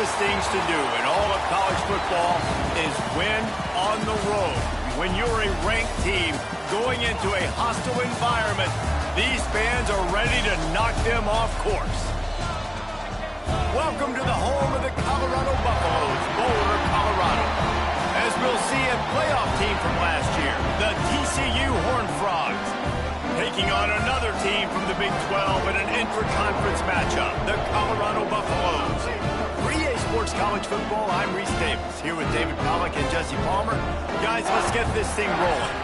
toughest things to do in all of college football is win on the road. When you're a ranked team going into a hostile environment, these fans are ready to knock them off course. Welcome to the home of the Colorado Buffaloes, Boulder, Colorado. As we'll see a playoff team from last year, the TCU Horned Frogs, taking on another team from the Big 12 in an intra-conference matchup, the Colorado Buffaloes. For EA Sports College Football, I'm Reese Davis, here with David Pollack and Jesse Palmer. Guys, let's get this thing rolling.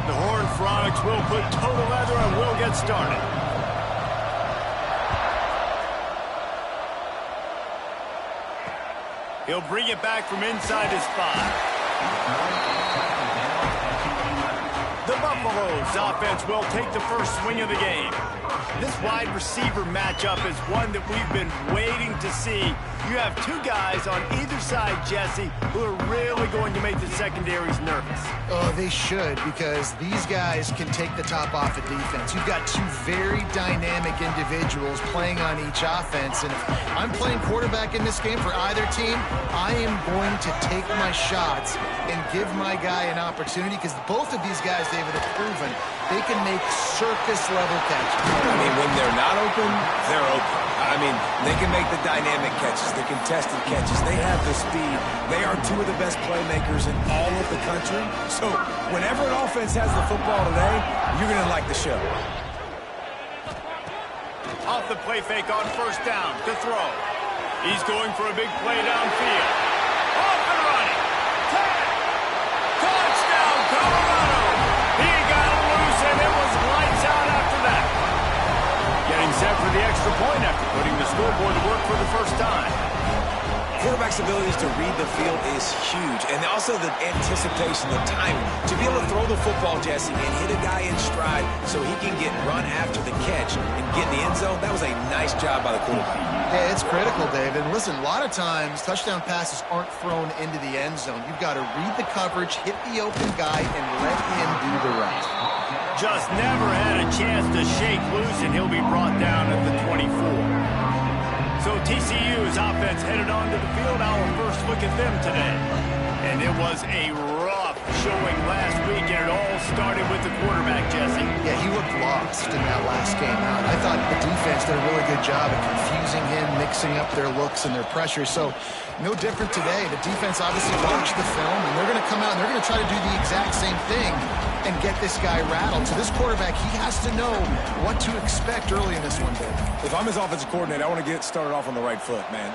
The Horned Frogs will put total leather and we'll get started. He'll bring it back from inside his 5. The Buffaloes offense will take the first swing of the game. This wide receiver matchup is one that we've been waiting to see. You have two guys on either side, Jesse, who are really going to make the secondaries nervous. Oh, they should, because these guys can take the top off the defense. You've got two very dynamic individuals playing on each offense, and if I'm playing quarterback in this game for either team, I am going to take my shots and give my guy an opportunity, because both of these guys, David, have proven they can make circus-level catches. I mean, when they're not open, they're open. I mean, they can make the dynamic catches, the contested catches. They have the speed. They are two of the best playmakers in all of the country. So whenever an offense has the football today, you're going to like the show. Off the play fake on first down to throw. He's going for a big play downfield. Off and running. Touchdown, Colorado. He got loose, and it was lights out after that. Getting set for the extra point after putting the scoreboard to work for the first time. Quarterback's abilities to read the field is huge, and also the anticipation, the timing. To be able to throw the football, Jesse, and hit a guy in stride so he can run after the catch and get in the end zone, that was a nice job by the quarterback. Yeah, it's critical, David. And listen, a lot of times touchdown passes aren't thrown into the end zone. You've got to read the coverage, hit the open guy, and let him do the rest. Just never had a chance to shake loose, and he'll be brought down at the 24. So TCU's offense headed onto the field. Our first look at them today. And it was a rough showing last week, and it all started with the quarterback, Jesse. Yeah, he looked lost in that last game out. I thought the defense did a really good job of confusing him, mixing up their looks and their pressure. So no different today. The defense obviously watched the film, and they're going to come out and they're going to try to do the exact same thing and get this guy rattled. So this quarterback, he has to know what to expect early in this one, Dave. If I'm his offensive coordinator, I want to get started off on the right foot, man.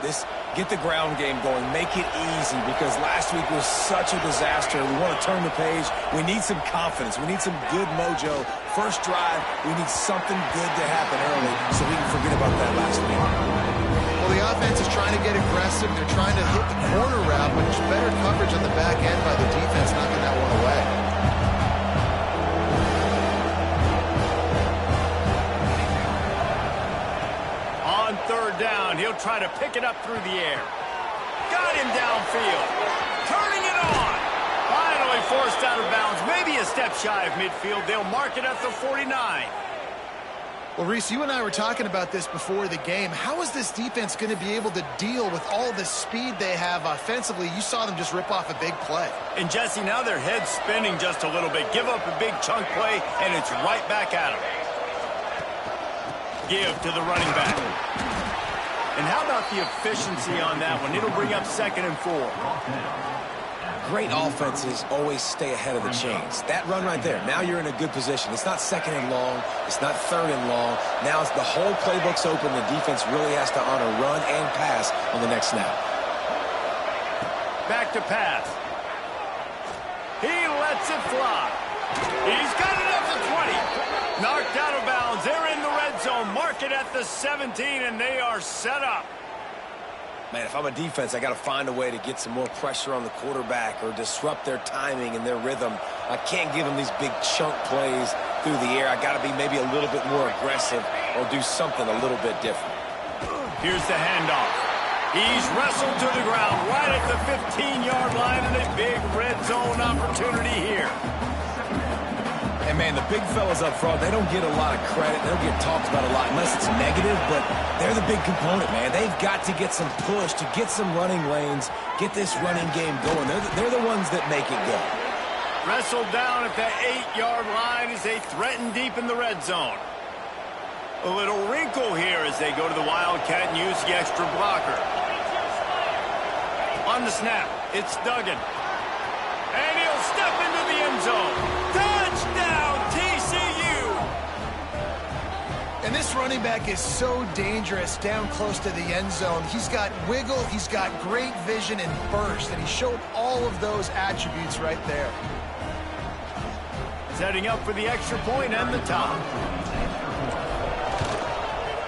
Get the ground game going. Make it easy, because last week was such a disaster. We want to turn the page. We need some confidence. We need some good mojo. First drive, we need something good to happen early so we can forget about that last week. Well, the offense is trying to get aggressive. They're trying to hit the corner route, but there's better coverage on the back end by the defense knocking that one away. On third down, he'll try to pick it up through the air. Got him downfield. Turning it on. Finally forced out of bounds. Maybe a step shy of midfield. They'll mark it at the 49. Well, Reese, you and I were talking about this before the game. How is this defense going to be able to deal with all the speed they have offensively? You saw them just rip off a big play. And, Jesse, now their head's spinning just a little bit. Give up a big chunk play, and it's right back at them. Give to the running back. And how about the efficiency on that one? It'll bring up 2nd and 4. Great offenses always stay ahead of the chains. That run right there, now you're in a good position. It's not 2nd and long. It's not 3rd and long. Now it's the whole playbook's open. The defense really has to honor run and pass on the next snap. Back to pass. He lets it fly. He's got it up to 20. Knocked out of bounds. They're in the red zone. Mark it at the 17, and they are set up. Man, if I'm a defense, I got to find a way to get some more pressure on the quarterback or disrupt their timing and their rhythm. I can't give them these big chunk plays through the air. I got to be maybe a little bit more aggressive or do something a little bit different. Here's the handoff. He's wrestled to the ground right at the 15-yard line, and a big red zone opportunity here. And, man, the big fellas up front, they don't get a lot of credit. They don't get talked about a lot unless it's negative, but they're the big component, man. They've got to get some push, to get some running lanes, get this running game going. They're the ones that make it go. Wrestled down at the 8-yard line as they threaten deep in the red zone. A little wrinkle here as they go to the Wildcat and use the extra blocker. On the snap, it's Duggan. And he'll step into the end zone. Touchdown, TCU! And this running back is so dangerous down close to the end zone. He's got wiggle, he's got great vision and burst, and he showed all of those attributes right there. Setting up for the extra point and the top.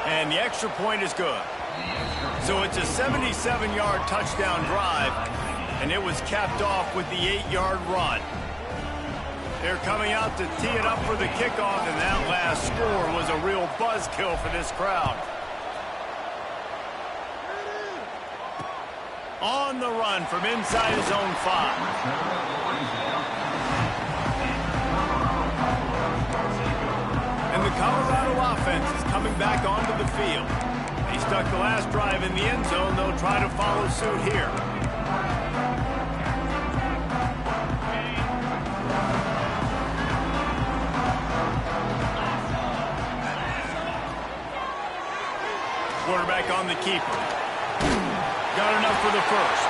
And the extra point is good. So it's a 77-yard touchdown drive, and it was capped off with the 8-yard run. They're coming out to tee it up for the kickoff, and that last score was a real buzzkill for this crowd. On the run from inside his own 5. And the Colorado offense is coming back onto the field. They stuck the last drive in the end zone. They'll try to follow suit here. Quarterback on the keeper. Got enough for the first.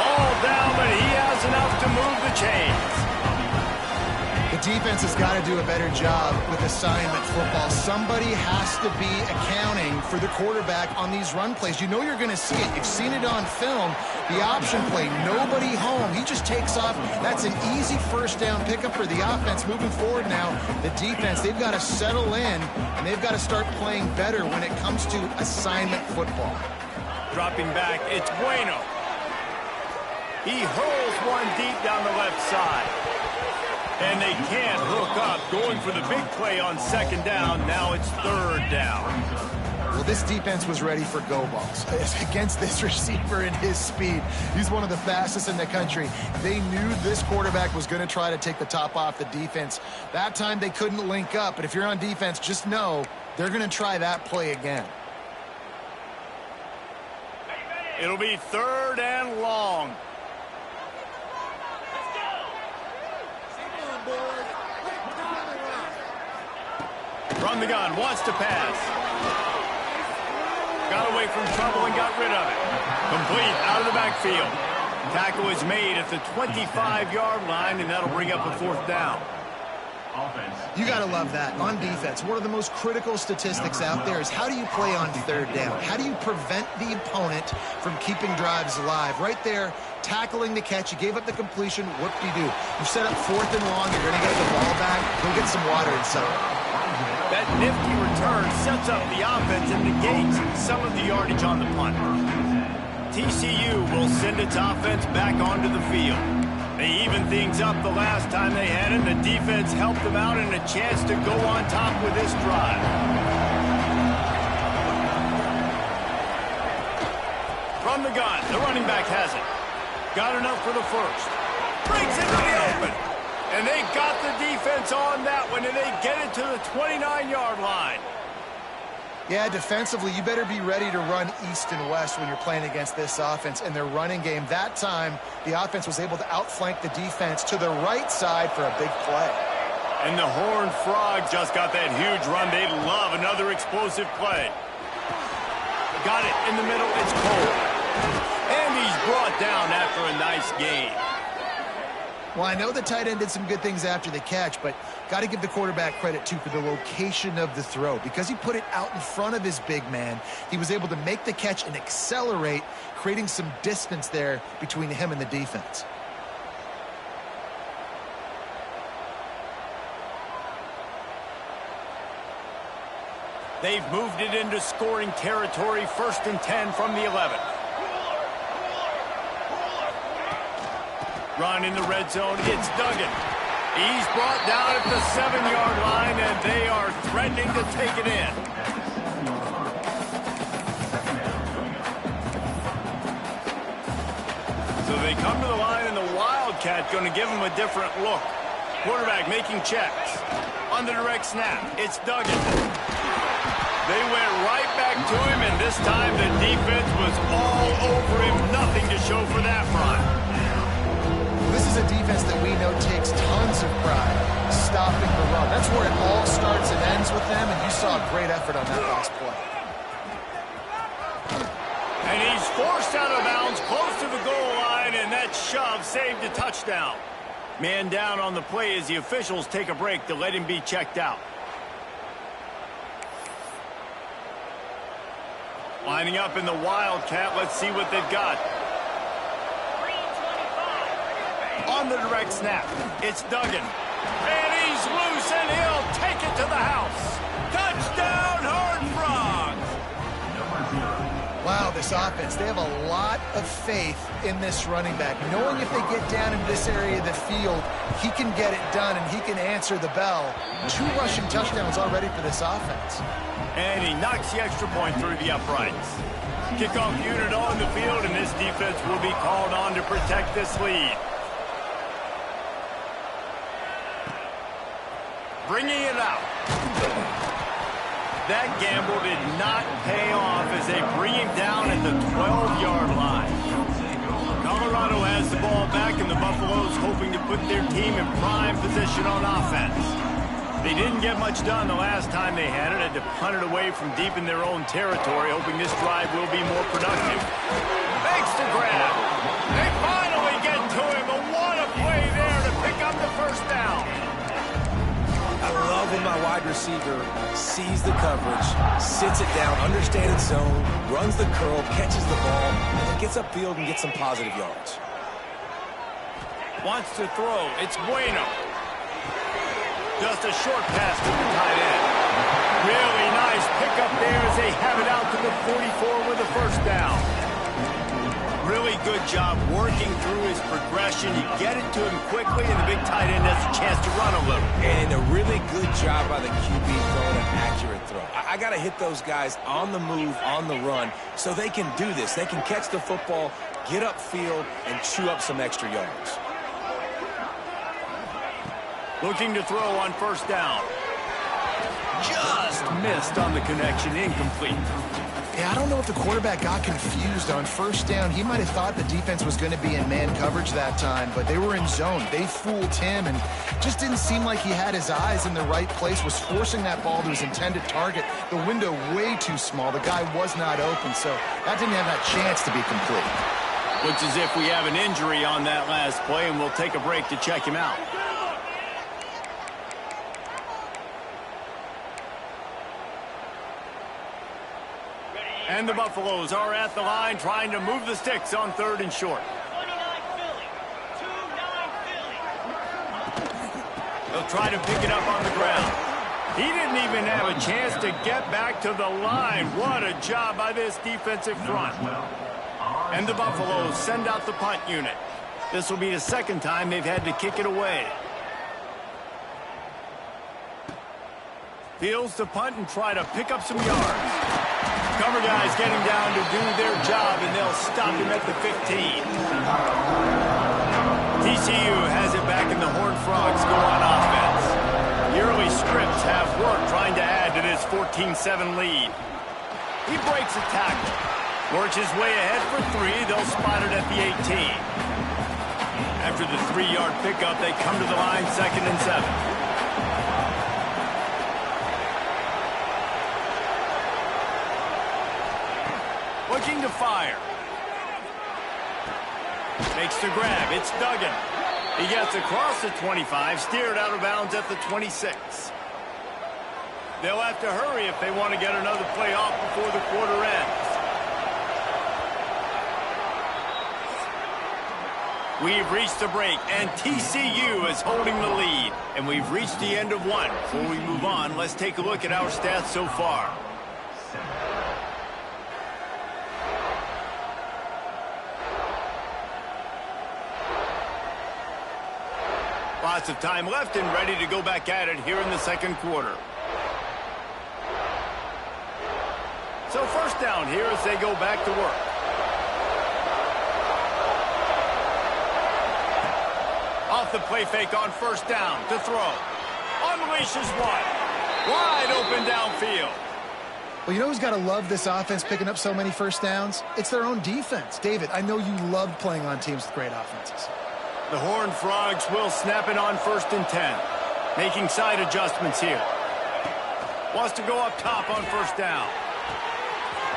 All down, but he has enough to move the chains. The defense has got to do a better job with assignment football. Somebody has to be accounting for the quarterback on these run plays. You know you're going to see it. You've seen it on film. The option play, nobody home. He just takes off. That's an easy first down pickup for the offense. Moving forward now, the defense, they've got to settle in, and they've got to start playing better when it comes to assignment football. Dropping back, it's Bueno. He hurls one deep down the left side. And they can't hook up. Going for the big play on second down. Now it's third down. Well, this defense was ready for go balls against this receiver and his speed. He's one of the fastest in the country. They knew this quarterback was going to try to take the top off the defense. That time they couldn't link up. But if you're on defense, just know they're going to try that play again. It'll be third and long. From the gun, wants to pass. Got away from trouble and got rid of it. Complete out of the backfield. Tackle is made at the 25-yard line, and that'll bring up a fourth down. You got to love that. On defense, one of the most critical statistics out there is how do you play on third down? How do you prevent the opponent from keeping drives alive? Right there, tackling the catch. You gave up the completion. What do? You set up fourth and long. You're going to get the ball back. Go get some water inside. That nifty return sets up the offense and negates some of the yardage on the punt. TCU will send its offense back onto the field. They evened things up the last time they had it. The defense helped them out and a chance to go on top with this drive. From the gun, the running back has it. Got enough for the first. Breaks into the open. And they got the defense on that one, and they get it to the 29-yard line. Yeah, defensively, you better be ready to run east and west when you're playing against this offense. And their running game, that time, the offense was able to outflank the defense to the right side for a big play. And the Horned Frog just got that huge run. They love another explosive play. Got it in the middle. It's Cole. And he's brought down after a nice gain. Well, I know the tight end did some good things after the catch, but got to give the quarterback credit, too, for the location of the throw. Because he put it out in front of his big man, he was able to make the catch and accelerate, creating some distance there between him and the defense. They've moved it into scoring territory, 1st and 10 from the 11. Run in the red zone, it's Duggan. He's brought down at the 7-yard line, and they are threatening to take it in. So they come to the line, and the Wildcat going to give them a different look. Quarterback making checks. On the direct snap, it's Duggan. They went right back to him, and this time the defense was all over him. Nothing to show for that run. This is a defense that we know takes tons of pride stopping the run. That's where it all starts and ends with them, and you saw a great effort on that last play. And he's forced out of bounds close to the goal line, and that shove saved a touchdown. Man down on the play as the officials take a break to let him be checked out. Lining up in the Wildcat, let's see what they've got. On the direct snap, it's Duggan. And he's loose, and he'll take it to the house. Touchdown, Horned Frogs! Wow, this offense, they have a lot of faith in this running back. Knowing if they get down in this area of the field, he can get it done, and he can answer the bell. 2 rushing touchdowns already for this offense. And he knocks the extra point through the uprights. Kickoff unit on the field, and this defense will be called on to protect this lead. Bringing it out. That gamble did not pay off as they bring him down at the 12-yard line. Colorado has the ball back, and the Buffaloes hoping to put their team in prime position on offense. They didn't get much done the last time they had it to punt it away from deep in their own territory, hoping this drive will be more productive. Makes the grab. They finally get to him, but what a play there to pick up the first down. I love when my wide receiver sees the coverage, sits it down, understands zone, runs the curl, catches the ball, and then gets upfield and gets some positive yards. Wants to throw. It's Bueno. Just a short pass to the tight end. Really nice pickup there as they have it out to the 44 with a first down. Really good job working through his progression. You get it to him quickly, and the big tight end has a chance to run a little. And a really good job by the QB throwing an accurate throw. I got to hit those guys on the move, on the run, so they can do this. They can catch the football, get upfield, and chew up some extra yards. Looking to throw on first down. Just missed on the connection, incomplete. Yeah, I don't know if the quarterback got confused on first down. He might have thought the defense was going to be in man coverage that time, but they were in zone. They fooled him, and just didn't seem like he had his eyes in the right place, was forcing that ball to his intended target. The window way too small. The guy was not open, so that didn't have that chance to be complete. Looks as if we have an injury on that last play, and we'll take a break to check him out. And the Buffaloes are at the line trying to move the sticks on 3rd and short. 29 Philly. 2-9 Philly. They'll try to pick it up on the ground. He didn't even have a chance to get back to the line. What a job by this defensive front. And the Buffaloes send out the punt unit. This will be the second time they've had to kick it away. Fields to punt and try to pick up some yards. Cover guys getting down to do their job, and they'll stop him at the 15. TCU has it back, and the Horned Frogs go on offense. The early scripts have worked trying to add to this 14-7 lead. He breaks a tackle. Works his way ahead for 3. They'll spot it at the 18. After the 3-yard pickup, they come to the line 2nd and 7. Looking to fire. Makes the grab. It's Duggan. He gets across the 25, steered out of bounds at the 26. They'll have to hurry if they want to get another play off before the quarter ends. We've reached the break, and TCU is holding the lead. And we've reached the end of one. Before we move on, let's take a look at our stats so far. Lots of time left and ready to go back at it here in the second quarter. So first down here as they go back to work. Off the play fake on first down to throw. Unleashes one. Wide open downfield. Well, you know who's got to love this offense picking up so many first downs? It's their own defense. David, I know you loved playing on teams with great offenses. The Horned Frogs will snap it on 1st and 10. Making side adjustments here. Wants to go up top on first down.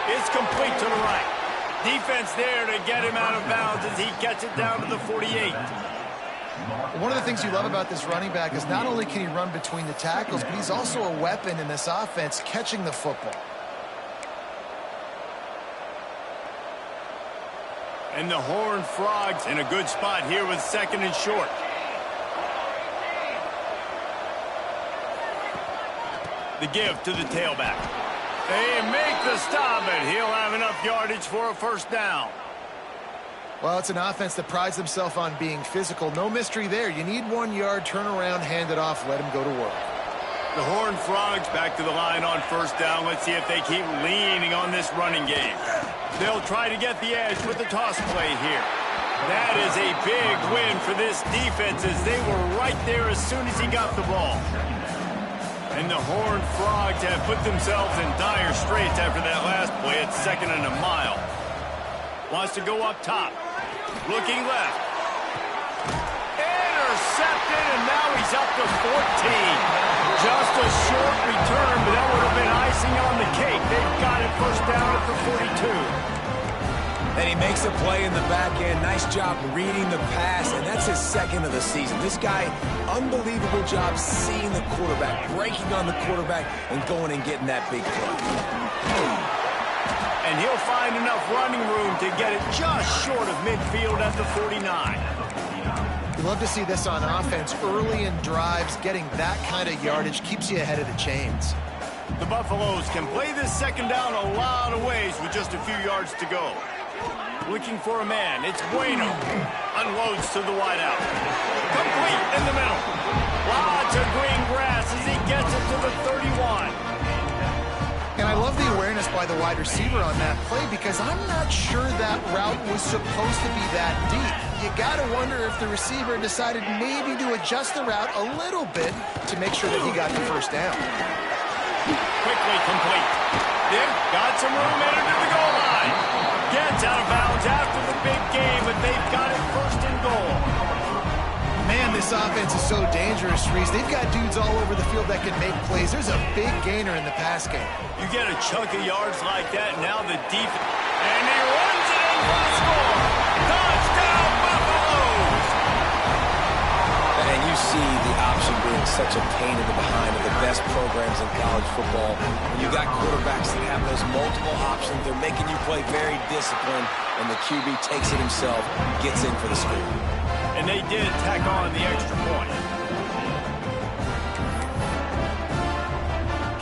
It's complete to the right. Defense there to get him out of bounds as he gets it down to the 48. One of the things you love about this running back is not only can he run between the tackles, but he's also a weapon in this offense catching the football. And the Horned Frogs in a good spot here with 2nd and short. The give to the tailback. They make the stop, and he'll have enough yardage for a first down. Well, it's an offense that prides themselves on being physical. No mystery there. You need 1 yard, turn around, hand it off, let him go to work. The Horned Frogs back to the line on first down. Let's see if they keep leaning on this running game. They'll try to get the edge with the toss play here. That is a big win for this defense as they were right there as soon as he got the ball. And the Horned Frogs have put themselves in dire straits after that last play at 2nd and a mile. Wants to go up top. Looking left. Intercepted, and now he's up to 14. Just a short return, but that would have been icing on the cake. They've got it first down at the 42. And he makes a play in the back end. Nice job reading the pass, and that's his 2nd of the season. This guy, unbelievable job seeing the quarterback, breaking on the quarterback, and going and getting that big play. And he'll find enough running room to get it just short of midfield at the 49. You love to see this on offense. Early in drives, getting that kind of yardage keeps you ahead of the chains. The Buffaloes can play this 2nd down a lot of ways with just a few yards to go. Looking for a man. It's Bueno. Unloads to the wideout. Complete in the middle. Lots of green grass as he gets it to the 31. And I love the awareness by the wide receiver on that play because I'm not sure that route was supposed to be that deep. You got to wonder if the receiver decided maybe to adjust the route a little bit to make sure that he got the first down. Quickly complete. They've got some room headed to the goal line. Gets out of bounds after the big game, but they've got it 1st and goal. Man, this offense is so dangerous, Reese. They've got dudes all over the field that can make plays. There's a big gainer in the pass game. You get a chunk of yards like that, now the defense. And he runs it in for the score. Touchdown, Buffaloes! And you see the option being such a pain in the behind of the best programs in college football. When you got quarterbacks that have those multiple options, they're making you play very disciplined, and the QB takes it himself, gets in for the score. And they did tack on the extra point.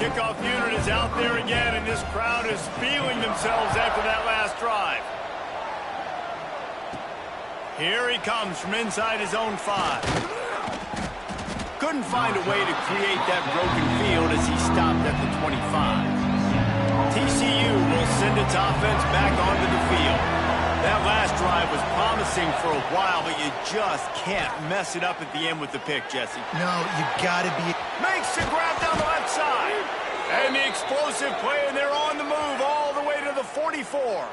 Kickoff unit is out there again, and this crowd is feeling themselves after that last drive. Here he comes from inside his own 5. Couldn't find a way to create that broken field as he stopped at the 25. TCU will send its offense back onto the field. That last drive was promising for a while, but you just can't mess it up at the end with the pick, Jesse. No, you got to be... Makes the grab down the left side. And the explosive play, and they're on the move all the way to the 44.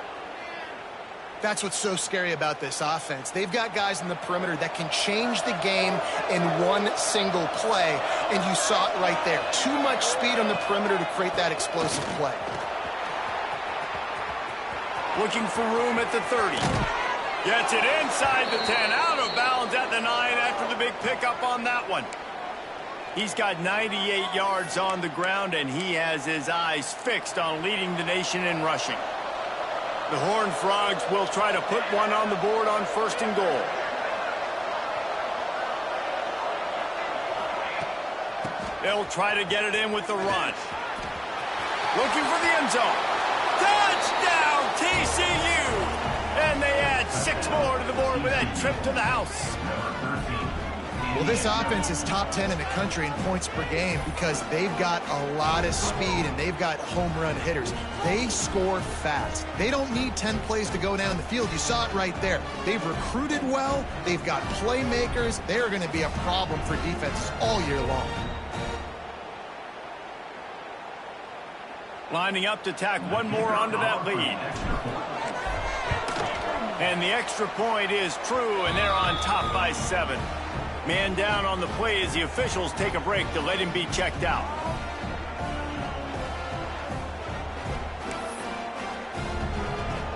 That's what's so scary about this offense. They've got guys in the perimeter that can change the game in one single play, and you saw it right there. Too much speed on the perimeter to create that explosive play. Looking for room at the 30. Gets it inside the 10, out of bounds at the 9 after the big pickup on that one. He's got 98 yards on the ground, and he has his eyes fixed on leading the nation in rushing. The Horned Frogs will try to put one on the board on 1st and goal. They'll try to get it in with the run. Looking for the end zone. Touchdown, TCU! And they add 6 more to the board with that trip to the house. Well, this offense is top 10 in the country in points per game because they've got a lot of speed and they've got home run hitters. They score fast. They don't need 10 plays to go down the field. You saw it right there. They've recruited well. They've got playmakers. They are going to be a problem for defenses all year long. Lining up to tack one more onto that lead. And the extra point is true, and they're on top by 7. Man down on the play as the officials take a break to let him be checked out.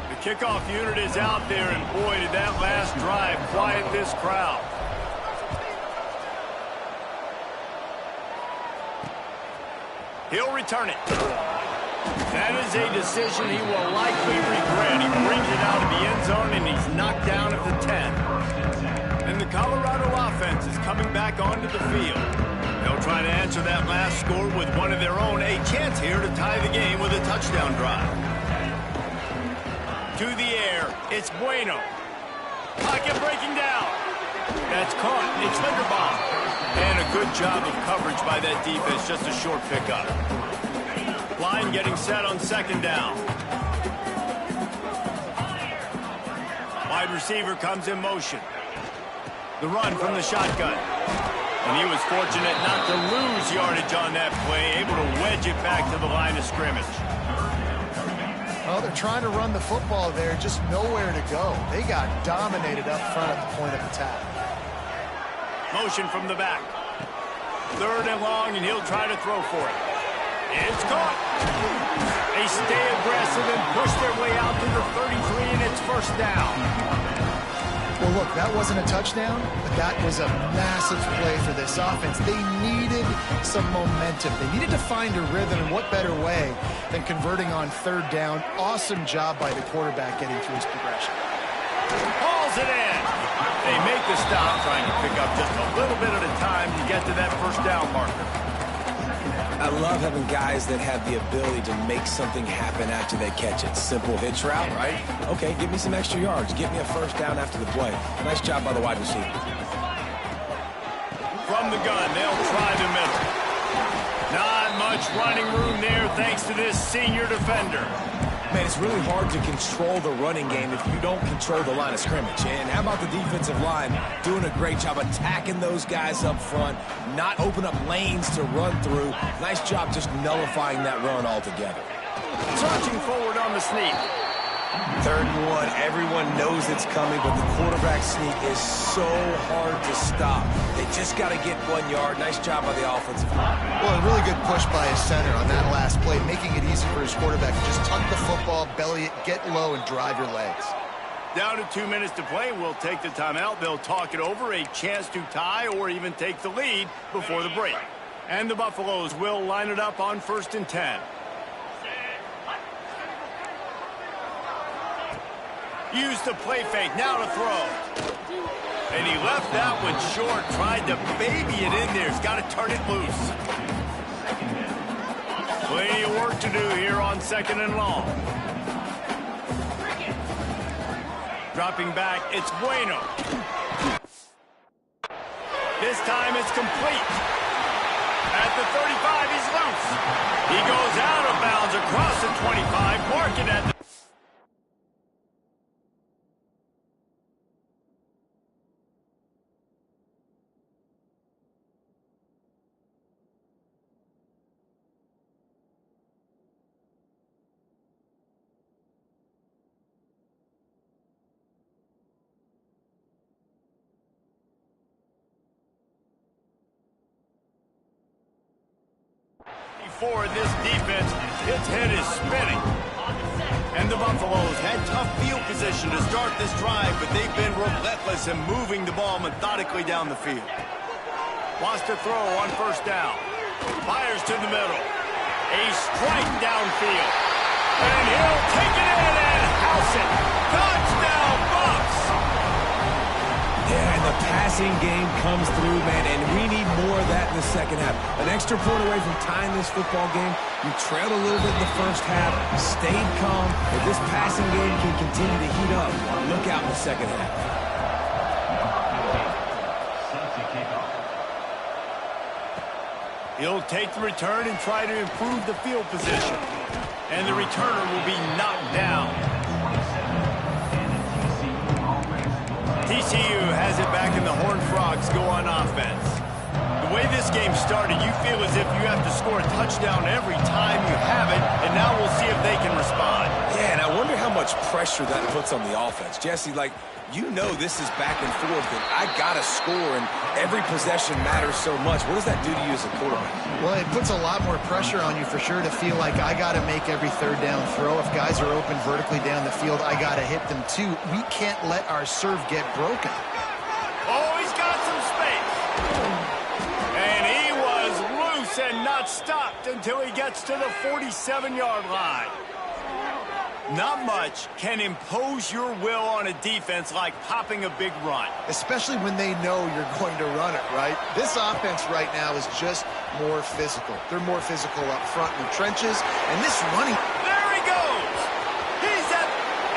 The kickoff unit is out there, and boy, did that last drive quiet this crowd. He'll return it. That is a decision he will likely regret. He brings it out of the end zone, and he's knocked down at the 10. And the Colorado offense is coming back onto the field. They'll try to answer that last score with one of their own. A chance here to tie the game with a touchdown drive. To the air, it's Bueno. Pocket breaking down. That's caught. It's Linderbaum. And a good job of coverage by that defense. Just a short pickup. Line getting set on second down. Wide receiver comes in motion. The run from the shotgun. And he was fortunate not to lose yardage on that play, able to wedge it back to the line of scrimmage. Well, they're trying to run the football there, just nowhere to go. They got dominated up front at the point of attack. Motion from the back. 3rd and long, and he'll try to throw for it. It's caught. They stay aggressive and push their way out to the 33, and it's first down. Well, look, that wasn't a touchdown, but that was a massive play for this offense. They needed some momentum. They needed to find a rhythm, and what better way than converting on 3rd down. Awesome job by the quarterback getting through his progression. Hauls it in. They make the stop, trying to pick up just a little bit at a time to get to that first down marker. I love having guys that have the ability to make something happen after they catch it. Simple hitch route, right? Okay, give me some extra yards. Get me a first down after the play. Nice job by the wide receiver. From the gun, they'll try the middle. Not much running room there thanks to this senior defender. Man, it's really hard to control the running game if you don't control the line of scrimmage. And how about the defensive line doing a great job attacking those guys up front, not open up lanes to run through. Nice job just nullifying that run altogether. Searching forward on the sneak. 3rd and 1, everyone knows it's coming, but the quarterback sneak is so hard to stop. They just got to get 1 yard. Nice job by the offensive line. Well, a really good push by his center on that last play, making it easy for his quarterback to just tuck the football, belly it, get low, and drive your legs. Down to 2 minutes to play. We'll take the timeout. They'll talk it over, a chance to tie or even take the lead before the break. And the Buffaloes will line it up on 1st and 10. Use the play fake, now to throw. And he left that one short, tried to baby it in there. He's got to turn it loose. Plenty of work to do here on 2nd and long. Dropping back, it's Bueno. This time it's complete. At the 35, he's loose. He goes out of bounds across the 25, marking at the forward. This defense, its head is spinning. And the Buffaloes had tough field position to start this drive, but they've been relentless in moving the ball methodically down the field. Wants to throw on 1st down. Fires to the middle. A strike downfield. And he'll take it in and house it. Touchdown, Bucs! Yeah, and the passing game comes through, man, and we need more of that in the 2nd half. An extra point away from tying this football game. You trailed a little bit in the 1st half, stayed calm. If this passing game can continue to heat up, look out in the 2nd half. He'll take the return and try to improve the field position. And the returner will be knocked down. TCU has it back and the Horned Frogs go on offense. The way this game started, you feel as if you have to score a touchdown every time you have it, and now we'll see if they can respond. Yeah, and I wonder how much pressure that puts on the offense. Jesse, like, you know this is back and forth, and I got to score, and every possession matters so much. What does that do to you as a quarterback? Well, it puts a lot more pressure on you for sure to feel like I got to make every third down throw. If guys are open vertically down the field, I got to hit them too. We can't let our serve get broken. Oh, he's got some space. And he was loose and not stopped until he gets to the 47-yard line. Not much can impose your will on a defense like popping a big run. Especially when they know you're going to run it, right? This offense right now is just more physical. They're more physical up front in the trenches, and this running... There he goes! He's at...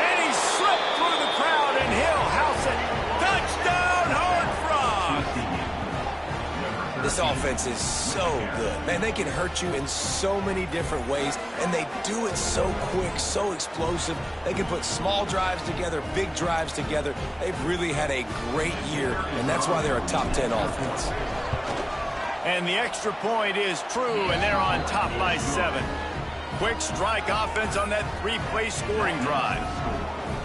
and he slipped through the crowd, and he'll house it. Touchdown, Horned Frogs! This offense is so good. Man, they can hurt you in so many different ways, and they do it so quick, so explosive. They can put small drives together, big drives together. They've really had a great year, and that's why they're a top 10 offense. And the extra point is true, and they're on top by 7. Quick strike offense on that 3-play scoring drive.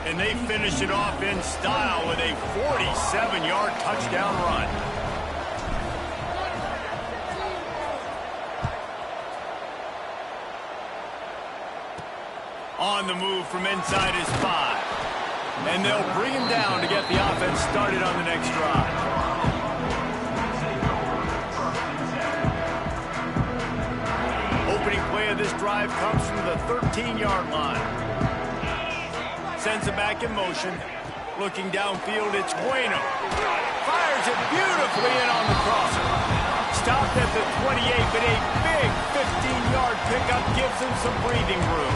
And they finish it off in style with a 47-yard touchdown run. On the move from inside his 5. And they'll bring him down to get the offense started on the next drive. Opening play of this drive comes from the 13-yard line. Sends it back in motion. Looking downfield, it's Bueno. Fires it beautifully in on the crosser. Stopped at the 28, but a big 15-yard pickup gives him some breathing room.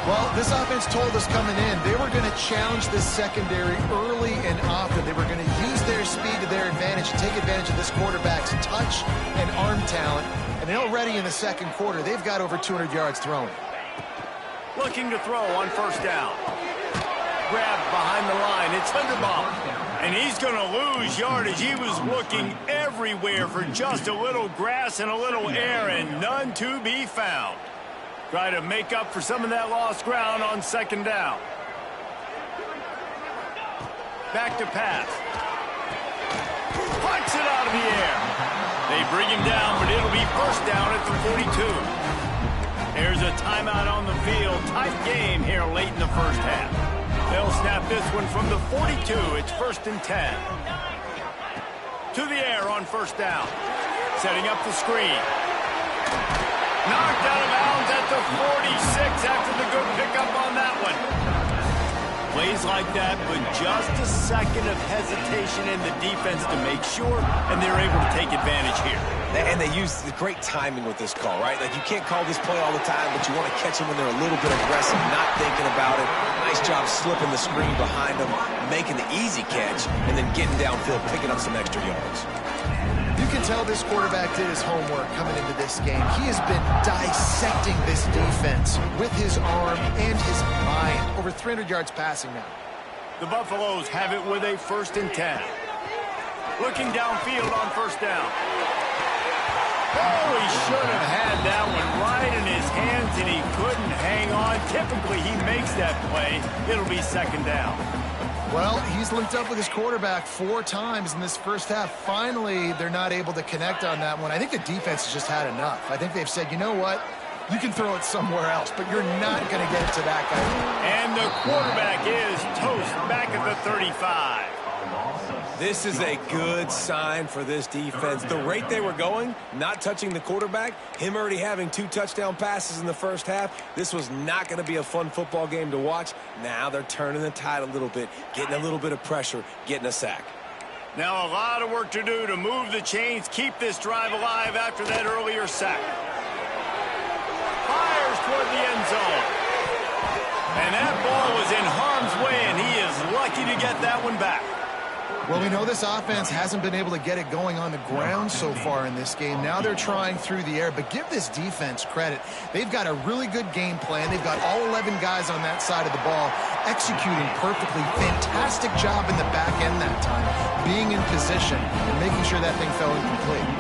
Well, this offense told us coming in they were going to challenge this secondary early and often. They were going to use their speed to their advantage and take advantage of this quarterback's touch and arm talent. And already in the second quarter, they've got over 200 yards throwing. Looking to throw on first down. Grabbed behind the line. It's Linderbaum. And he's going to lose yardage. He was looking everywhere for just a little grass and a little air, and none to be found. Try to make up for some of that lost ground on second down. Back to pass. Punts it out of the air. They bring him down, but it'll be first down at the 42. There's a timeout on the field. Tight game here late in the first half. They'll snap this one from the 42. It's 1st and 10. To the air on first down. Setting up the screen. Knocked out of bounds at the 46 after the good pickup on that one. Plays like that, but just a second of hesitation in the defense to make sure, and they're able to take advantage here. And they use the great timing with this call, right? Like, you can't call this play all the time, but you want to catch them when they're a little bit aggressive, not thinking about it. Nice job slipping the screen behind them, making the easy catch, and then getting downfield, picking up some extra yards. You can tell this quarterback did his homework coming into this game. He has been dissecting this defense with his arm and his mind. Over 300 yards passing now. The Buffaloes have it with a 1st and 10. Looking downfield on first down. Oh, he should have had that one right in his hands, and he couldn't hang on. Typically, he makes that play. It'll be second down. Well, he's linked up with his quarterback 4 times in this first half. Finally, they're not able to connect on that one. I think the defense has just had enough. I think they've said, you know what? You can throw it somewhere else, but you're not going to get it to that guy. And the quarterback is toast back at the 35. This is a good sign for this defense. The rate they were going, not touching the quarterback, him already having 2 touchdown passes in the first half, this was not going to be a fun football game to watch. Now they're turning the tide a little bit, getting a little bit of pressure, getting a sack. Now a lot of work to do to move the chains, keep this drive alive after that earlier sack. Fires toward the end zone. And that ball was in harm's way, and he is lucky to get that one back. Well, we know this offense hasn't been able to get it going on the ground so far in this game. Now they're trying through the air, but give this defense credit. They've got a really good game plan. They've got all 11 guys on that side of the ball executing perfectly. Fantastic job in the back end that time, being in position and making sure that thing fell incomplete.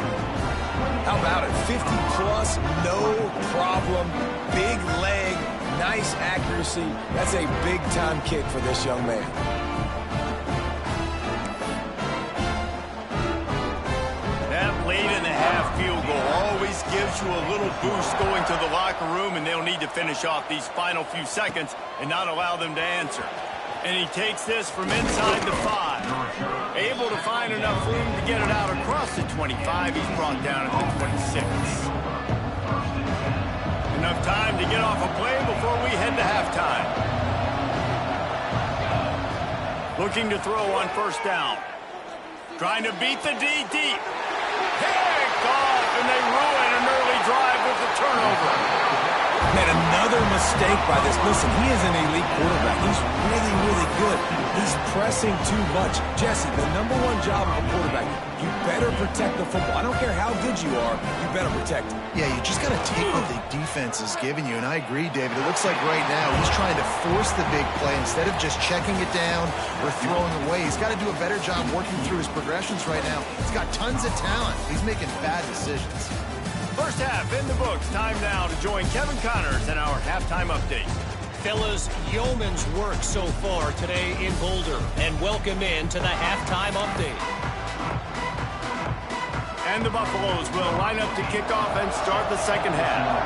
How about it? 50-plus, no problem. Big leg, nice accuracy. That's a big-time kick for this young man. Late in the half field goal always gives you a little boost going to the locker room, and they'll need to finish off these final few seconds and not allow them to answer. And he takes this from inside the 5. Able to find enough room to get it out across the 25. He's brought down at the 26. Enough time to get off a play before we head to halftime. Looking to throw on first down. Trying to beat the D deep. Picked off, and they ruin an early drive with the turnover. Man, another mistake by this. Listen, he is an elite quarterback. He's really, really good. He's pressing too much. Jesse, the #1 job of a quarterback, you better protect the football. I don't care how good you are, you better protect it. Yeah, you just got to take what the defense is giving you, and I agree, David. It looks like right now he's trying to force the big play instead of just checking it down or throwing away. He's got to do a better job working through his progressions right now. He's got tons of talent. He's making bad decisions. First half in the books. Time now to join Kevin Connors in our halftime update. Fellas, yeoman's work so far today in Boulder, and welcome in to the halftime update. And the Buffaloes will line up to kick off and start the second half.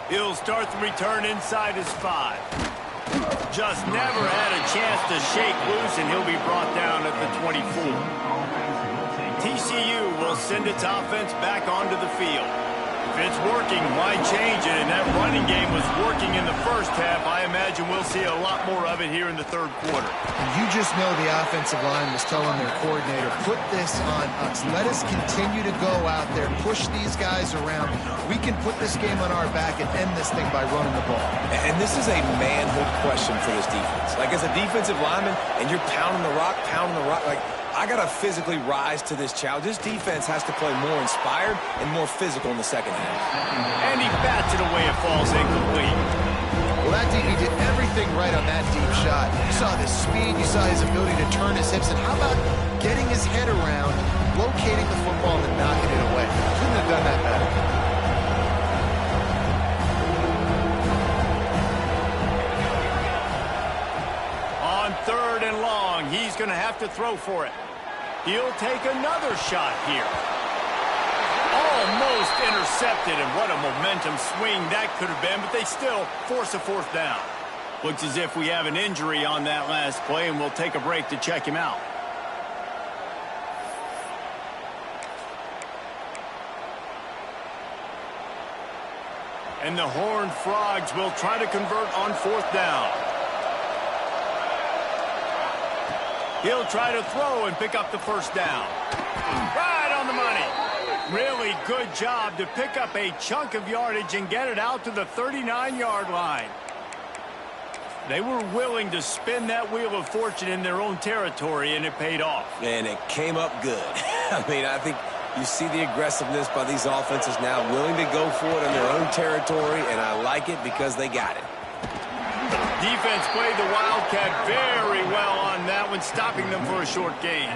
He'll start the return inside his 5. Just never had a chance to shake loose, and he'll be brought down at the 24. TCU will send its offense back onto the field. If it's working, why change it? And that running game was working in the first half. I imagine we'll see a lot more of it here in the third quarter. And you just know the offensive line was telling their coordinator, put this on us. Let us continue to go out there, push these guys around. We can put this game on our back and end this thing by running the ball. And this is a manhood question for this defense. Like, as a defensive lineman, and you're pounding the rock, like, I got to physically rise to this challenge. This defense has to play more inspired and more physical in the second half. And he bats it away. It falls incomplete. Well, that DB did everything right on that deep shot. You saw the speed. You saw his ability to turn his hips. And how about getting his head around, locating the football, and knocking it away? Couldn't have done that better. On 3rd and long, he's going to have to throw for it. He'll take another shot here. Almost intercepted, and what a momentum swing that could have been, but they still force a 4th down. Looks as if we have an injury on that last play, and we'll take a break to check him out. And the Horned Frogs will try to convert on 4th down. He'll try to throw and pick up the first down. Right on the money. Really good job to pick up a chunk of yardage and get it out to the 39-yard line. They were willing to spin that wheel of fortune in their own territory, and it paid off. And it came up good. I mean, I think you see the aggressiveness by these offenses now, willing to go for it in their own territory, and I like it because they got it. Defense played the Wildcat very well on that one, stopping them for a short gain.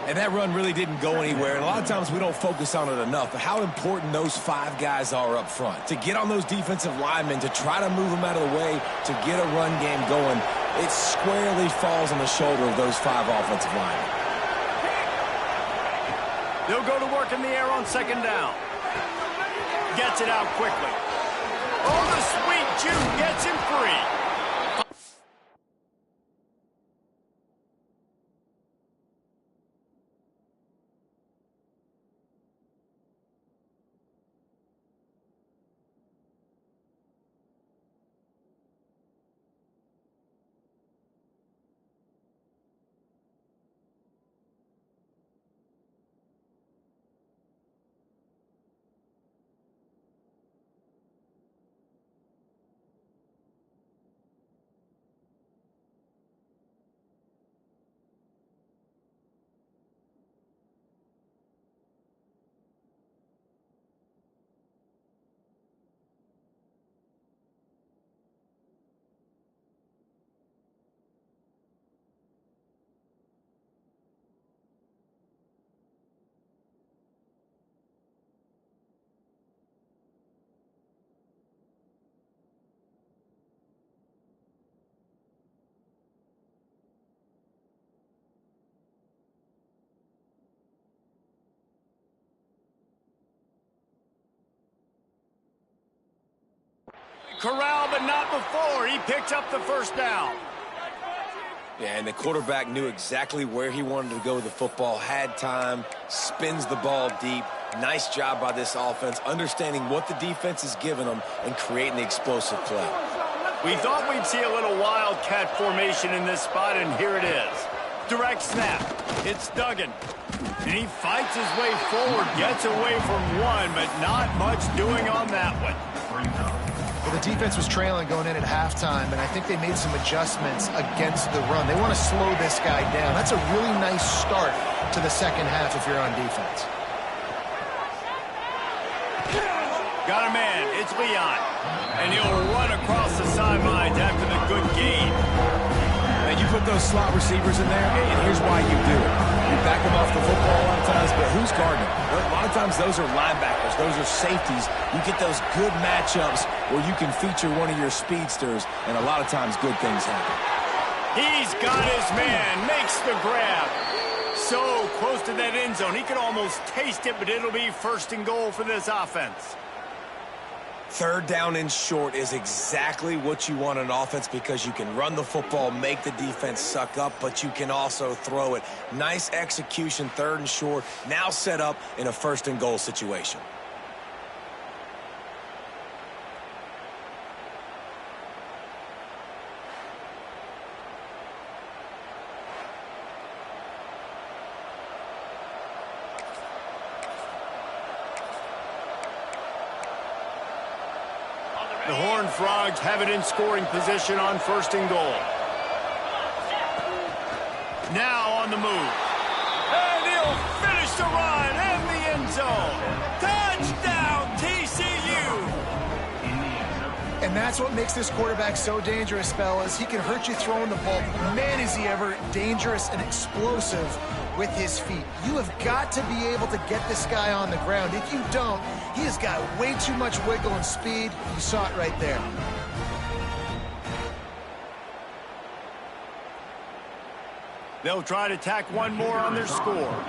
And that run really didn't go anywhere. And a lot of times we don't focus on it enough, but how important those 5 guys are up front. To get on those defensive linemen, to try to move them out of the way, to get a run game going, it squarely falls on the shoulder of those 5 offensive linemen. They'll go to work in the air on 2nd down. Gets it out quickly. Oh, the sweet juke gets him free. Corral, but not before. He picked up the first down. Yeah, and the quarterback knew exactly where he wanted to go with the football, had time, spins the ball deep. Nice job by this offense, understanding what the defense is giving them and creating the explosive play. We thought we'd see a little wildcat formation in this spot, and here it is. Direct snap. It's Duggan. And he fights his way forward, gets away from one, but not much doing on that one. Well, the defense was trailing going in at halftime, and I think they made some adjustments against the run. They want to slow this guy down. That's a really nice start to the second half if you're on defense. Got a man. It's Leon. And he'll run across the sidelines after the good gain. And you put those slot receivers in there, and here's why you do it. You back them off the football a lot of times, but who's guarding? A lot of times those are linebackers. Those are safeties. You get those good matchups where you can feature one of your speedsters, and a lot of times good things happen. He's got his man. Makes the grab. So close to that end zone. He could almost taste it, but it'll be first and goal for this offense. Third down and short is exactly what you want on offense because you can run the football, make the defense suck up, but you can also throw it. Nice execution, third and short, now set up in a first and goal situation. The Horned Frogs have it in scoring position on first and goal. Now on the move. And he'll finish the run in the end zone. Touchdown, TCU! And that's what makes this quarterback so dangerous, fellas. He can hurt you throwing the ball. Man, is he ever dangerous and explosive with his feet. You have got to be able to get this guy on the ground. If you don't, he has got way too much wiggle and speed. You saw it right there. They'll try to tack one more on their score.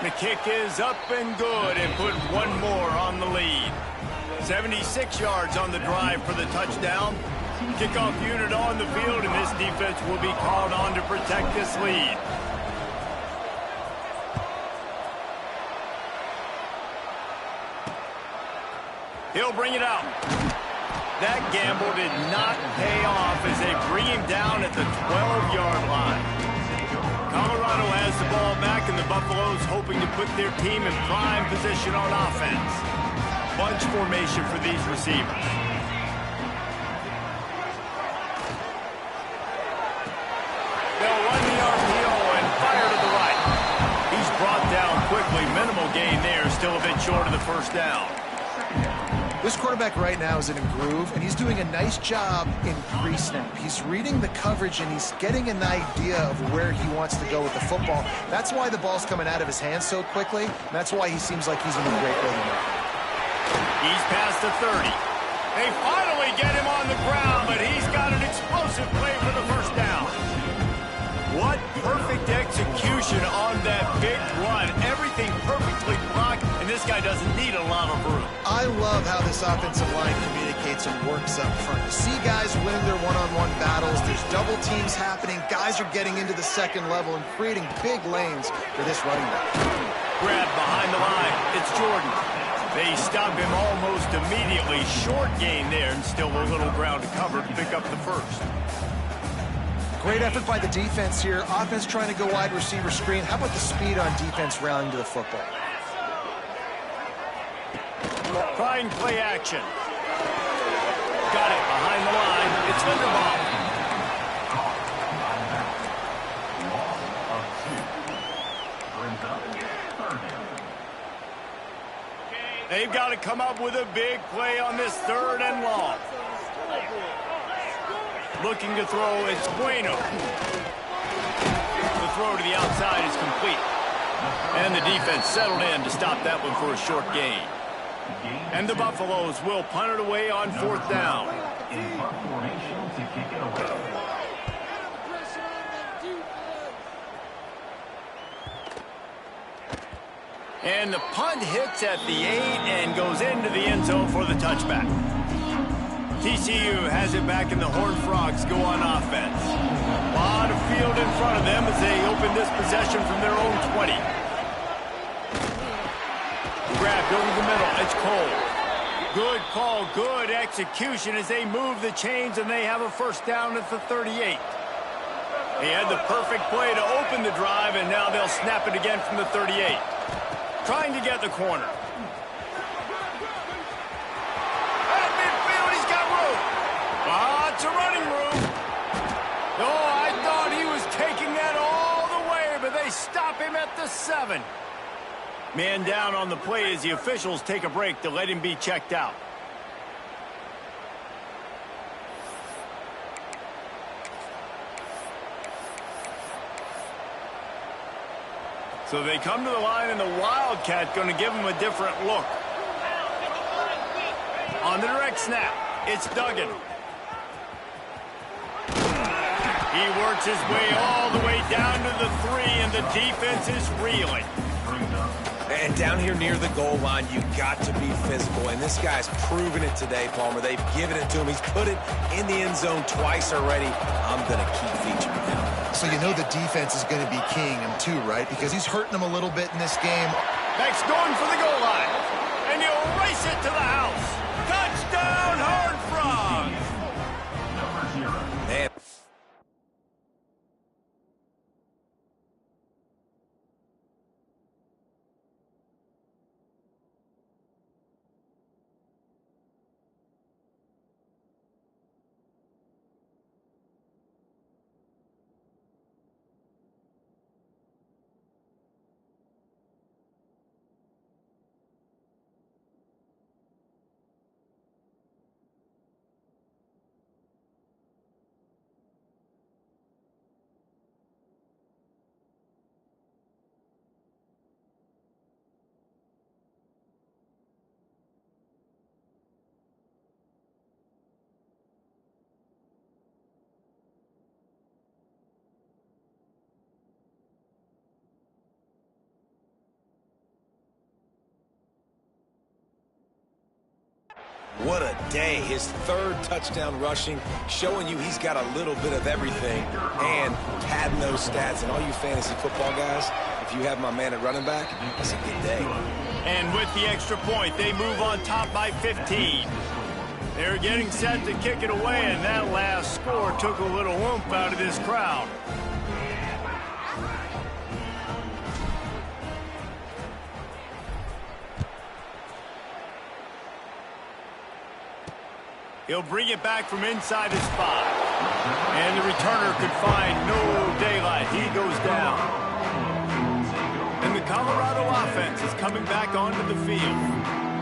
The kick is up and good and put one more on the lead. 76 yards on the drive for the touchdown. Kickoff unit on the field, and this defense will be called on to protect this lead. He'll bring it out. That gamble did not pay off as they bring him down at the 12-yard line. Colorado has the ball back, and the Buffaloes hoping to put their team in prime position on offense. Bunch formation for these receivers. They'll run the RPO and fire to the right. He's brought down quickly. Minimal gain there, still a bit short of the first down. This quarterback right now is in a groove, and he's doing a nice job in pre-snap. He's reading the coverage, and he's getting an idea of where he wants to go with the football. That's why the ball's coming out of his hands so quickly, and that's why he seems like he's in a great rhythm. He's past the 30. They finally get him on the ground, but he's got an explosive play for the first down. What perfect execution on that big run. Everything perfectly blocked, and this guy doesn't need a lot of room. I love how this offensive line communicates and works up front. You see guys winning their one-on-one battles. There's double teams happening. Guys are getting into the second level and creating big lanes for this running back. Grab behind the line. It's Jordan. They stop him almost immediately. Short gain there, and still a little ground to cover to pick up the first. Great effort by the defense here. Offense trying to go wide receiver screen. How about the speed on defense rallying to the football? Trying play action. Got it behind the line. It's Linderbaum. They've got to come up with a big play on this third and long. Looking to throw, it's Bueno. The throw to the outside is complete. And the defense settled in to stop that one for a short gain. And the Buffaloes will punt it away on fourth down. And the punt hits at the 8 and goes into the end zone for the touchback. TCU has it back, and the Horned Frogs go on offense. A lot of field in front of them as they open this possession from their own 20. Grabbed over the middle. It's Cole. Good call, good execution as they move the chains, and they have a first down at the 38. He had the perfect play to open the drive, and now they'll snap it again from the 38. Trying to get the corner. At midfield, he's got room. Lots of running room. Oh, I thought he was taking that all the way, but they stop him at the 7. Man down on the play as the officials take a break to let him be checked out. So they come to the line, and the Wildcat going to give them a different look. On the direct snap, it's Duggan. He works his way all the way down to the 3, and the defense is reeling. And down here near the goal line, you got to be physical. And this guy's proven it today, Palmer. They've given it to him. He's put it in the end zone twice already. I'm going to keep featuring him. So you know the defense is going to be keying him too, right? Because he's hurting them a little bit in this game. Beck's going for the goal line. And he'll race it to the house. Touchdown, Horned Frogs! Man. What a day. His 3rd touchdown rushing, showing you he's got a little bit of everything and padding those stats. And all you fantasy football guys, if you have my man at running back, it's a good day. And with the extra point, they move on top by 15. They're getting set to kick it away, and that last score took a little oomph out of this crowd. He'll bring it back from inside his 5. And the returner could find no daylight. He goes down. And the Colorado offense is coming back onto the field.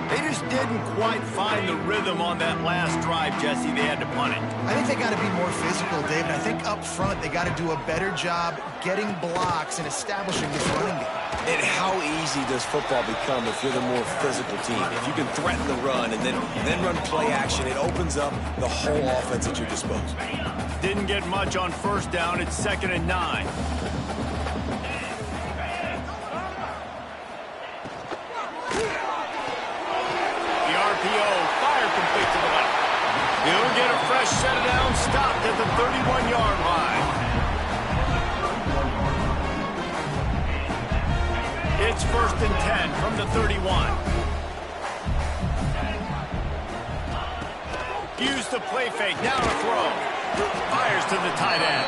They just didn't quite find the rhythm on that last drive, Jesse. They had to punt it. I think they got to be more physical, David. I think up front they got to do a better job getting blocks and establishing this running game. And how easy does football become if you're the more physical team? If you can threaten the run and then run play action, it opens up the whole offense at your disposal. Didn't get much on first down. It's 2nd and 9. The RPO, fire complete to the left. He'll get a fresh set down, stopped at the 31-yard line. It's 1st and 10 from the 31. Use the play fake, down a throw. Fires to the tight end.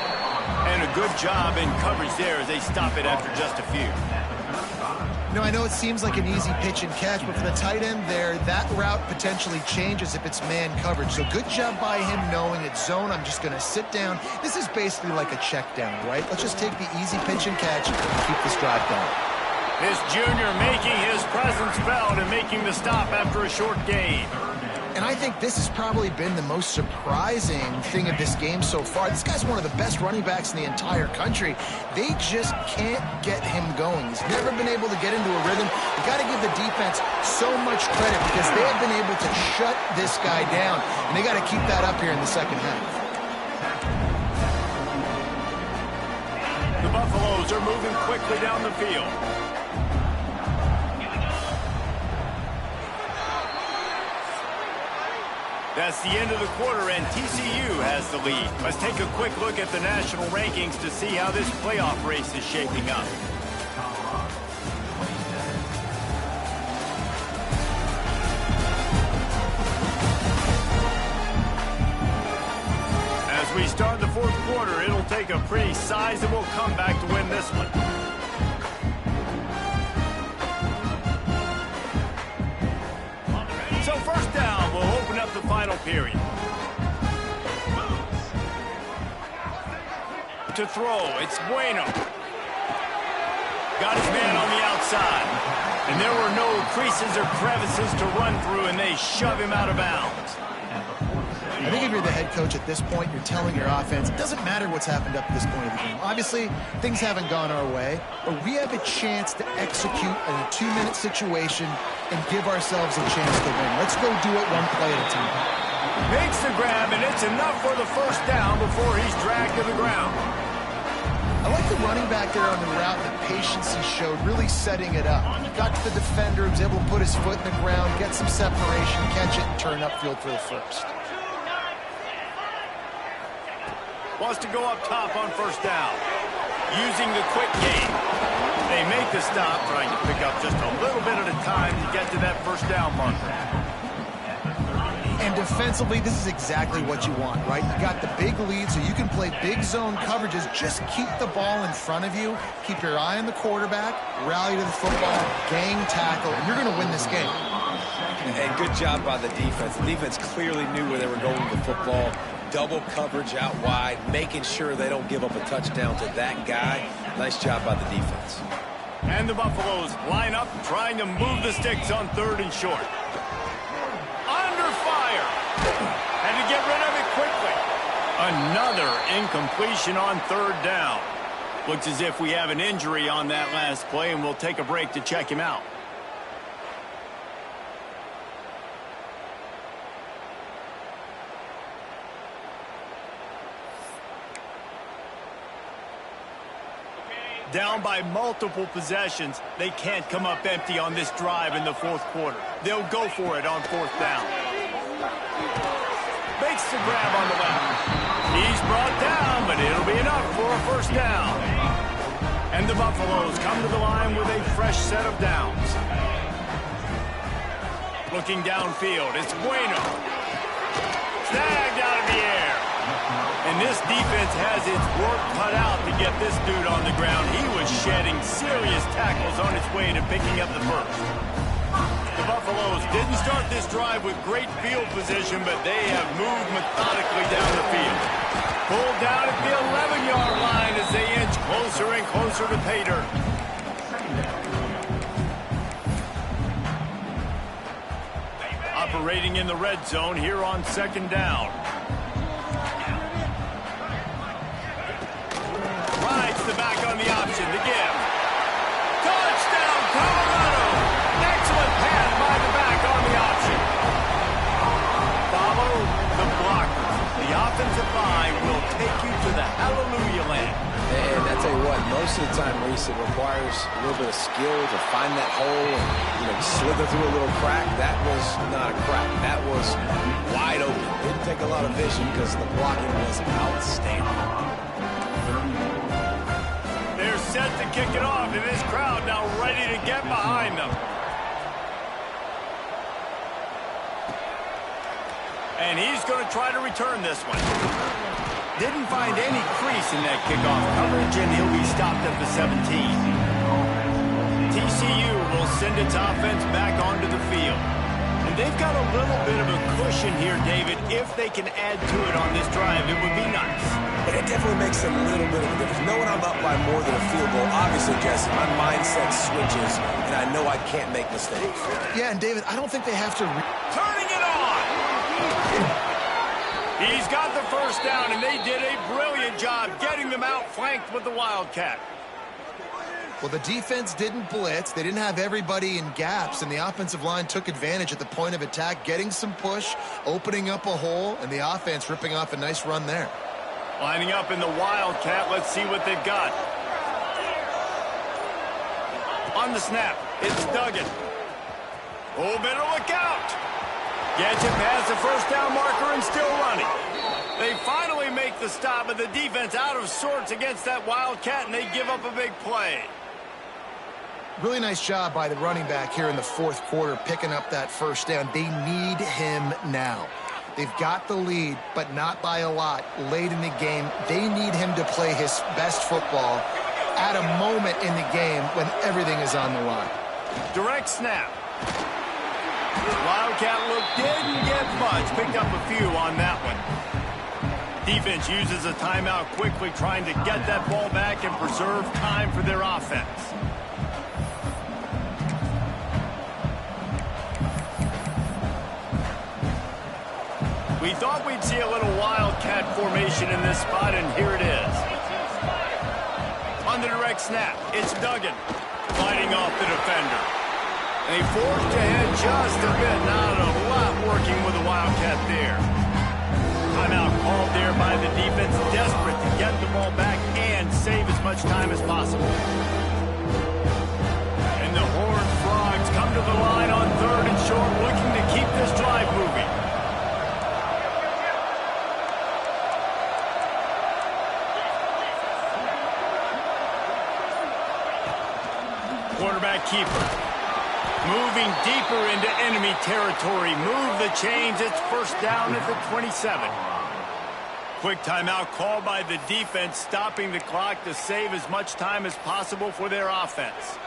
And a good job in coverage there as they stop it after just a few. No, I know it seems like an easy pitch and catch, but for the tight end there, that route potentially changes if it's man coverage. So good job by him knowing it's zone. I'm just going to sit down. This is basically like a check down, right? Let's just take the easy pitch and catch and keep this drive going. This junior making his presence felt and making the stop after a short gain. And I think this has probably been the most surprising thing of this game so far. This guy's one of the best running backs in the entire country. They just can't get him going. He's never been able to get into a rhythm. You got to give the defense so much credit because they have been able to shut this guy down. And they got to keep that up here in the second half. The Buffaloes are moving quickly down the field. That's the end of the quarter, and TCU has the lead. Let's take a quick look at the national rankings to see how this playoff race is shaping up. As we start the fourth quarter, it'll take a pretty sizable comeback to win this one. So first down, we'll open up the final period. To throw, it's Bueno. Got his man on the outside. And there were no creases or crevices to run through, and they shove him out of bounds. I think if you're the head coach at this point, you're telling your offense, it doesn't matter what's happened up to this point of the game. Obviously, things haven't gone our way, but we have a chance to execute in a 2-minute situation and give ourselves a chance to win. Let's go do it one play at a time. Makes the grab, and it's enough for the first down before he's dragged to the ground. I like the running back there on the route, the patience he showed, really setting it up. Got to the defender, was able to put his foot in the ground, get some separation, catch it, and turn upfield for the first. Wants to go up top on first down. Using the quick game. They make the stop, trying to pick up just a little bit at a time to get to that first down marker. And defensively, this is exactly what you want, right? You got the big lead, so you can play big zone coverages. Just keep the ball in front of you. Keep your eye on the quarterback. Rally to the football. Gang tackle. And you're going to win this game. And good job by the defense. The defense clearly knew where they were going with the football. Double coverage out wide, making sure they don't give up a touchdown to that guy. Nice job by the defense. And the Buffaloes line up, trying to move the sticks on third and short. Under fire. And to get rid of it quickly. Another incompletion on third down. Looks as if we have an injury on that last play, and we'll take a break to check him out. Down by multiple possessions, they can't come up empty on this drive in the fourth quarter. They'll go for it on fourth down. Makes the grab on the left. He's brought down, but it'll be enough for a first down. And the Buffaloes come to the line with a fresh set of downs. Looking downfield, it's Bueno. Snagged out of the air. And this defense has its work cut out to get this dude on the ground. He was shedding serious tackles on his way to picking up the first. The Buffaloes didn't start this drive with great field position, but they have moved methodically down the field. Pulled down at the 11-yard line as they inch closer and closer to pay dirt. Operating in the red zone here on second down. Rides the back on the option to give. Touchdown, Colorado! Excellent pass by the back on the option. Follow the blockers. The offensive line will take you to the hallelujah land. And I tell you what, most of the time, Reese, it requires a little bit of skill to find that hole and, slither through a little crack. That was not a crack. That was wide open. Didn't take a lot of vision because the blocking was outstanding. They're set to kick it off, and this crowd now ready to get behind them. And he's going to try to return this one. Didn't find any crease in that kickoff coverage, and he'll be stopped at the 17. TCU will send its offense back onto the field. And they've got a little bit of a cushion here, David. If they can add to it on this drive, it would be nice. It definitely makes a little bit of a difference. Knowing I'm up by more than a field goal, obviously, Jesse, my mindset switches, and I know I can't make mistakes. Yeah, and David, I don't think they have to... Turning it on! He's got the first down, and they did a brilliant job getting them outflanked with the Wildcat. Well, the defense didn't blitz. They didn't have everybody in gaps, and the offensive line took advantage at the point of attack, getting some push, opening up a hole, and the offense ripping off a nice run there. Lining up in the Wildcat. Let's see what they've got. On the snap, it's Duggan. Oh, better look out. Gets it past the first down marker and still running. They finally make the stop, but the defense out of sorts against that Wildcat, and they give up a big play. Really nice job by the running back here in the fourth quarter, picking up that first down. They need him now. They've got the lead, but not by a lot. Late in the game, they need him to play his best football at a moment in the game when everything is on the line. Direct snap. Wildcat look didn't get much. Picked up a few on that one. Defense uses a timeout quickly, trying to get that ball back and preserve time for their offense. We thought we'd see a little Wildcat formation in this spot, and here it is. On the direct snap, it's Duggan fighting off the defender. They forced ahead just a bit. Not a lot working with the Wildcat there. Timeout called there by the defense, desperate to get the ball back and save as much time as possible. And the Horned Frogs come to the line on 3rd and short, looking to keep this drive moving. Quarterback keeper. Moving deeper into enemy territory. Move the chains. It's first down at the 27. Quick timeout called by the defense, stopping the clock to save as much time as possible for their offense.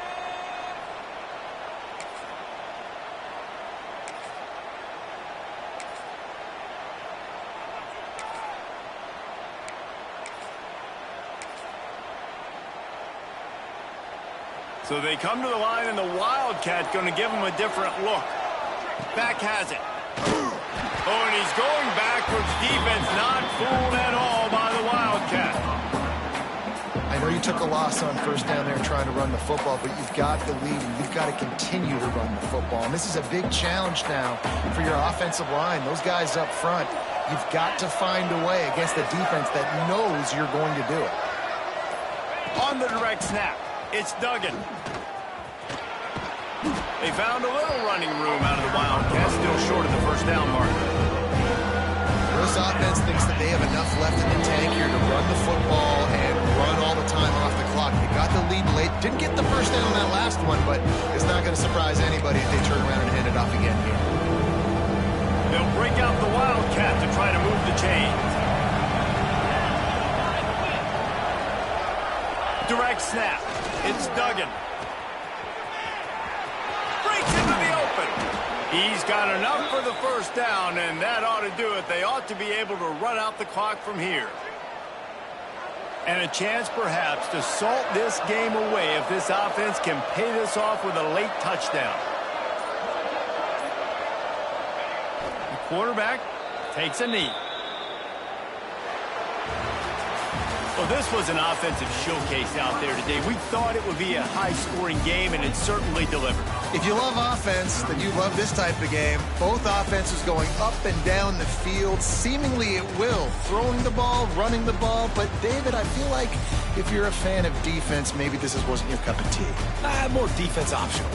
So they come to the line, and the Wildcat going to give them a different look. Back has it. Oh, and he's going backwards. Defense not fooled at all by the Wildcat. I know you took a loss on first down there trying to run the football, but you've got the lead, and you've got to continue to run the football. And this is a big challenge now for your offensive line. Those guys up front, you've got to find a way against the defense that knows you're going to do it. On the direct snap, it's Duggan. They found a little running room out of the Wildcats, still short of the first down marker. This offense thinks that they have enough left in the tank here to run the football and run all the time off the clock. They got the lead late. Didn't get the first down on that last one, but it's not going to surprise anybody if they turn around and hand it off again here. They'll break out the Wildcat to try to move the chains. Direct snap. It's Duggan. Breaks into the open. He's got enough for the first down, and that ought to do it. They ought to be able to run out the clock from here. And a chance, perhaps, to salt this game away if this offense can pay this off with a late touchdown. The quarterback takes a knee. Well, this was an offensive showcase out there today. We thought it would be a high-scoring game, and it certainly delivered. If you love offense, then you love this type of game. Both offenses going up and down the field, seemingly at will. Throwing the ball, running the ball. But, David, I feel like if you're a fan of defense, maybe this wasn't your cup of tea. More defense optional.